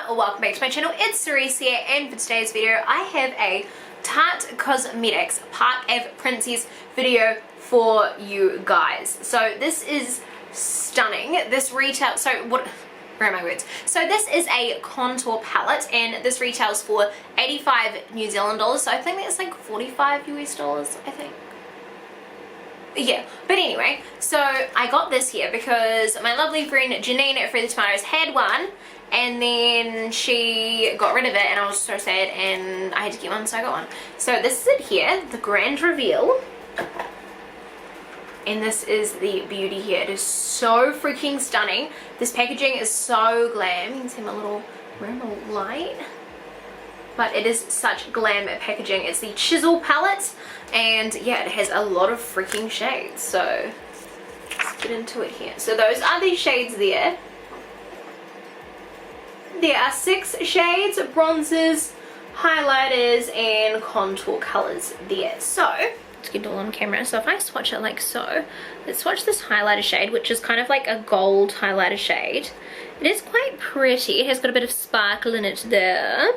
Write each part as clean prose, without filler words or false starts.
Welcome back to my channel. It's Cerise here, and for today's video I have a Tarte Cosmetics Park Ave Princess video for you guys. So this is stunning. This retail, where are my words? So this is a contour palette and this retails for 85 New Zealand dollars. So I think that's like 45 US dollars, I think. Yeah, but anyway, so I got this here because my lovely friend Janine at Free the Tomatoes had one, and then she got rid of it and I was so sad and I had to get one, so I got one. So this is it here, the grand reveal. And this is the beauty here. It is so freaking stunning. This packaging is so glam. You can see my little light. But it is such glam packaging. It's the Chisel palette, and yeah, it has a lot of freaking shades. So let's get into it here. So those are the shades there. There are 6 shades, bronzers, highlighters, and contour colors there. So let's get it all on camera. So if I swatch it like so, let's swatch this highlighter shade, which is kind of like a gold highlighter shade. It is quite pretty. It has got a bit of sparkle in it there.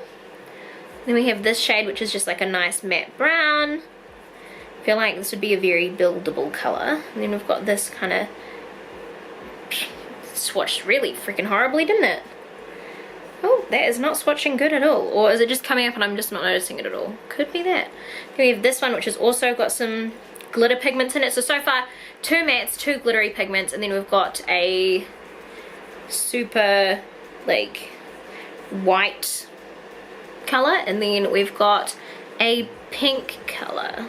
Then we have this shade, which is just like a nice matte brown. I feel like this would be a very buildable color. And then we've got this kind of swatched really freaking horribly, didn't it? Oh, that is not swatching good at all. Or is it just coming up and I'm just not noticing it at all? Could be that. Then we have this one, which has also got some glitter pigments in it. So far, 2 mattes, 2 glittery pigments, and then we've got a super like white color, and then we've got a pink color.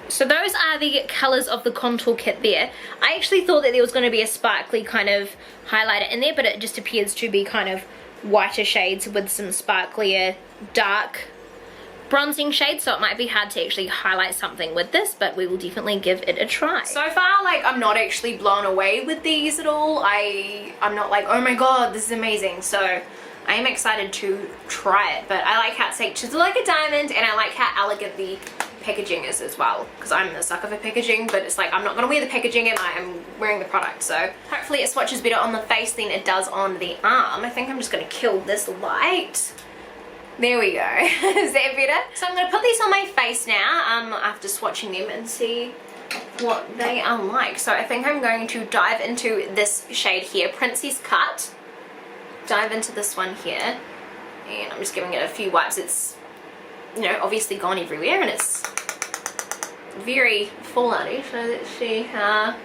So those are the colors of the contour kit there. I actually thought that there was going to be a sparkly kind of highlighter in there, but it just appears to be kind of whiter shades with some sparklier dark bronzing shades, so it might be hard to actually highlight something with this, but we will definitely give it a try. So far, like, I'm not actually blown away with these at all. I'm not like, oh my god, this is amazing. So I am excited to try it, but I like how it's like chiseled like a diamond, and I like how elegant the packaging is as well, because I'm a sucker for packaging, but it's like I'm not going to wear the packaging and I am wearing the product, so hopefully it swatches better on the face than it does on the arm. I think I'm just going to kill this light. There we go. Is that better? So I'm going to put these on my face now after swatching them and see what they are like. So I think I'm going to dive into this shade here, Princess Cut. Dive into this one here, and I'm just giving it a few wipes. It's, you know, obviously gone everywhere, and it's very fallout-y, so let's see how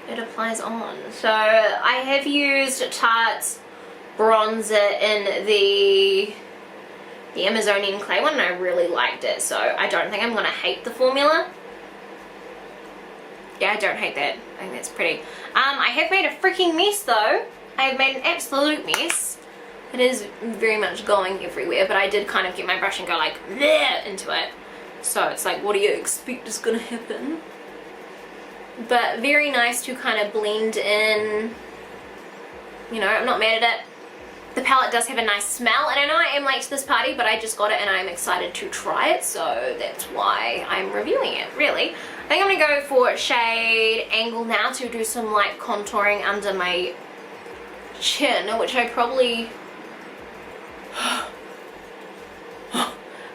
it applies on. So I have used Tarte's bronzer in the Amazonian clay one, and I really liked it, so I don't think I'm going to hate the formula. Yeah, I don't hate that. I think that's pretty. I have made a freaking mess though. I have made an absolute mess. It is very much going everywhere, but I did kind of get my brush and go like bleh into it. So it's like, what do you expect is going to happen? But very nice to kind of blend in. You know, I'm not mad at it. The palette does have a nice smell, and I know I am late to this party, but I just got it and I'm excited to try it, so that's why I'm reviewing it, really. I think I'm going to go for shade Angle now to do some light contouring under my chin, which I probably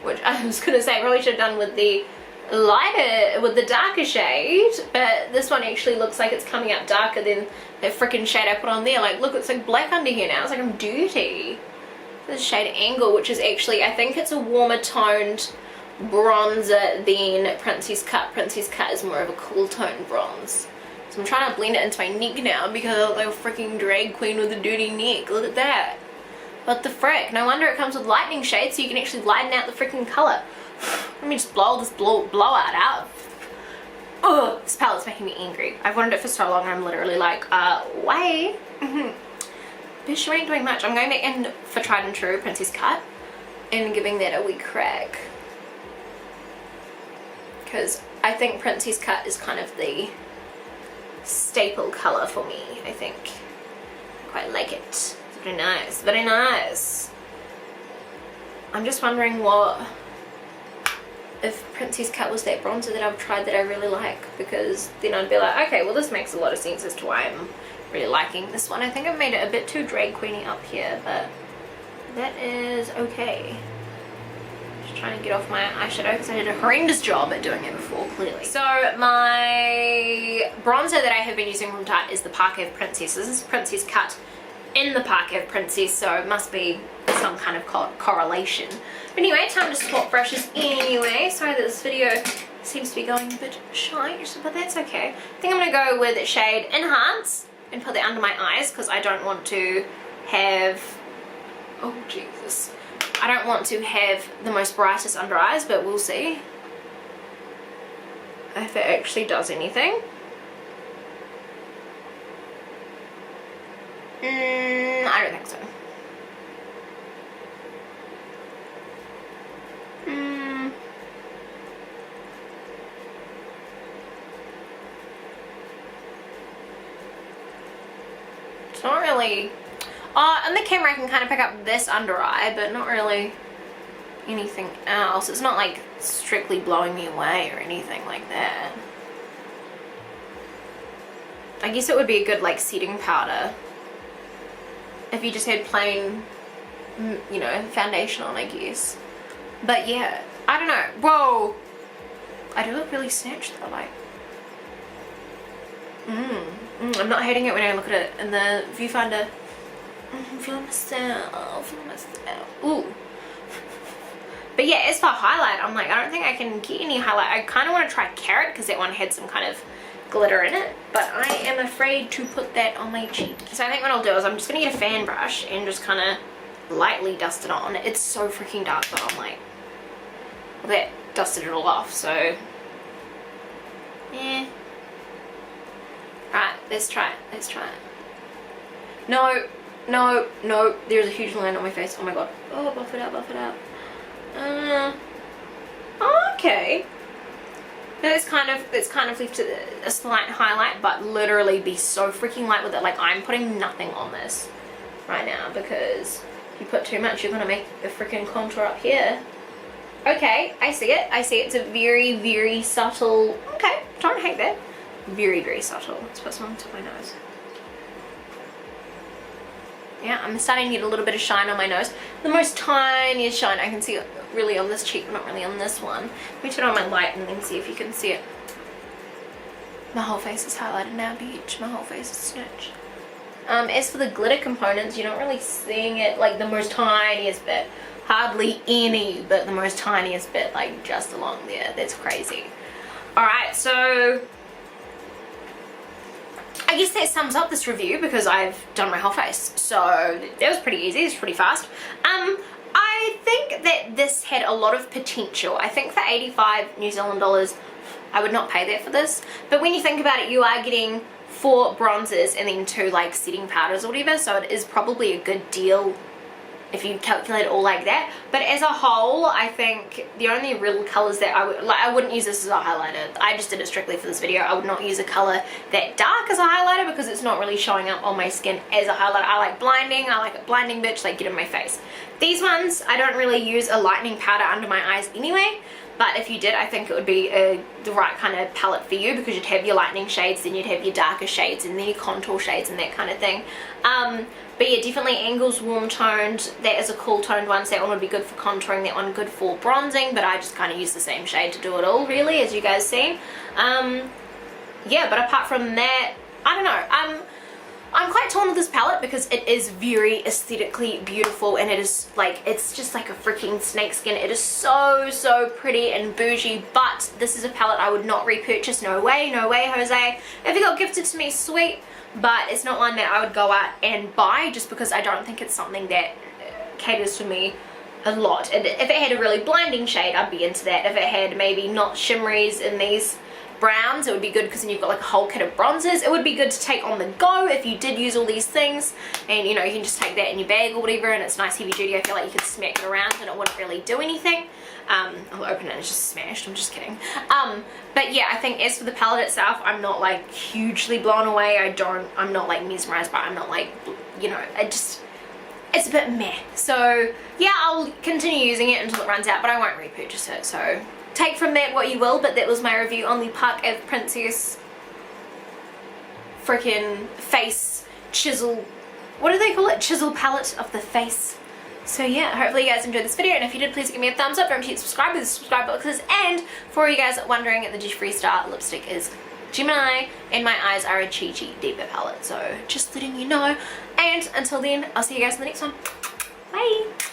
which I was gonna say I probably should have done with the lighter, with the darker shade, but this one actually looks like it's coming out darker than the freaking shade I put on there. Like, look, it's like black under here now. It's like I'm dirty. This shade Angle, which is actually, I think it's a warmer toned bronzer than Princess Cut. Princess Cut is more of a cool toned bronze. I'm trying to blend it into my neck now because I look like a freaking drag queen with a dirty neck. Look at that. What the frick? No wonder it comes with lightning shades, so you can actually lighten out the freaking colour. Let me just blow this blowout out. Ugh, this palette's making me angry. I've wanted it for so long and I'm literally like, why? Bitch, you ain't doing much. I'm going back in for Tried and True Princess Cut and giving that a wee crack. Because I think Princess Cut is kind of the staple color for me, I think. Quite like it. It's very nice, very nice. I'm just wondering if Princess Cut was that bronzer that I've tried that I really like, because then I'd be like, okay, well this makes a lot of sense as to why I'm really liking this one. I think I've made it a bit too drag queeny up here, but that is okay. Just trying to get off my eyeshadow because I did a horrendous job at doing it before, clearly. So my bronzer that I have been using from Tarte is the Parquet Princess. This is Princess cut in the Parquet Princess, so it must be some kind of correlation. But anyway, time to swap brushes anyway. Sorry that this video seems to be going a bit shy, but that's okay. I think I'm going to go with shade Enhance and put that under my eyes because I don't want to have, oh Jesus, I don't want to have the most brightest under eyes, but we'll see if it actually does anything. I don't think so. It's not really, on the camera I can kind of pick up this under eye, but not really anything else. It's not like strictly blowing me away or anything like that. I guess it would be a good like setting powder if you just had plain, you know, foundation on, I guess. But yeah, I don't know. Whoa, I do look really snatched though, like. I'm not hating it when I look at it in the viewfinder. I'm feeling myself, Ooh. But yeah, as for highlight, I'm like, I don't think I can get any highlight. I kind of want to try Carrot because that one had some kind of glitter in it, but I am afraid to put that on my cheek. So I think what I'll do is I'm just gonna get a fan brush and just kind of lightly dust it on. It's so freaking dark, but I'm like, well, that dusted it all off, so yeah. Right, let's try it. Let's try it. No, no, no. There's a huge line on my face. Oh my god. Oh, buff it out, buff it out. Okay. It's kind of left a slight highlight, but literally be so freaking light with it. Like, I'm putting nothing on this right now because if you put too much, you're gonna make a freaking contour up here. Okay, I see it. I see it. It's a very, very subtle. Okay, don't hate that. Very, very subtle. Let's put some onto my nose. Yeah, I'm starting to get a little bit of shine on my nose. The most tiniest shine I can see it really on this cheek, but not really on this one. Let me turn on my light and then see if you can see it. My whole face is highlighted now, bitch. My whole face is snatched. As for the glitter components, you're not really seeing it like the most tiniest bit. Hardly any, but the most tiniest bit, like just along there. That's crazy. Alright, so I guess that sums up this review because I've done my whole face. So that was pretty easy, it's pretty fast. I think that this had a lot of potential. I think for 85 New Zealand dollars, I would not pay that for this. But when you think about it, you are getting 4 bronzers and then 2 like setting powders or whatever. So it is probably a good deal if you calculate it all like that. But as a whole, I think the only real colors that I wouldn't use this as a highlighter. I just did it strictly for this video. I would not use a color that dark as a highlighter because it's not really showing up on my skin as a highlighter. I like blinding. I like it blinding, bitch, like get in my face. These ones, I don't really use a lightening powder under my eyes anyway. But if you did, I think it would be the right kind of palette for you because you'd have your lightening shades, then you'd have your darker shades, and then your contour shades and that kind of thing. But yeah, definitely Angle's warm toned. That is a cool toned one, so that one would be good for contouring, that one good for bronzing, but I just kind of use the same shade to do it all, really, as you guys see. Yeah, but apart from that, I don't know. I'm quite torn with this palette because it is very aesthetically beautiful and it is like, it's just like a freaking snakeskin. It is so, so pretty and bougie, but this is a palette I would not repurchase. No way, Jose. If it got gifted to me, sweet, but it's not one that I would go out and buy just because I don't think it's something that caters to me a lot. And if it had a really blinding shade, I'd be into that. If it had maybe not shimmeries in these browns, it would be good because then you've got like a whole kit of bronzers. It would be good to take on the go if you did use all these things, and you know, you can just take that in your bag or whatever, and it's nice heavy duty. I feel like you could smack it around and it wouldn't really do anything. I'll open it and it's just smashed. I'm just kidding. But yeah, I think as for the palette itself, I'm not like hugely blown away. I'm not like mesmerized by it. I'm not like, you know, it's a bit meh. So yeah, I'll continue using it until it runs out, but I won't repurchase it. So take from that what you will, but that was my review on the Parquet Princess freaking face chisel, what do they call it? Chisel palette of the face. So yeah, hopefully you guys enjoyed this video, and if you did, please give me a thumbs up. Don't forget to subscribe with the subscribe boxes. And for all you guys wondering, the Jeffree Star lipstick is Gemini, and my eyes are a Chi Chi deeper palette. So just letting you know. And until then, I'll see you guys in the next one. Bye!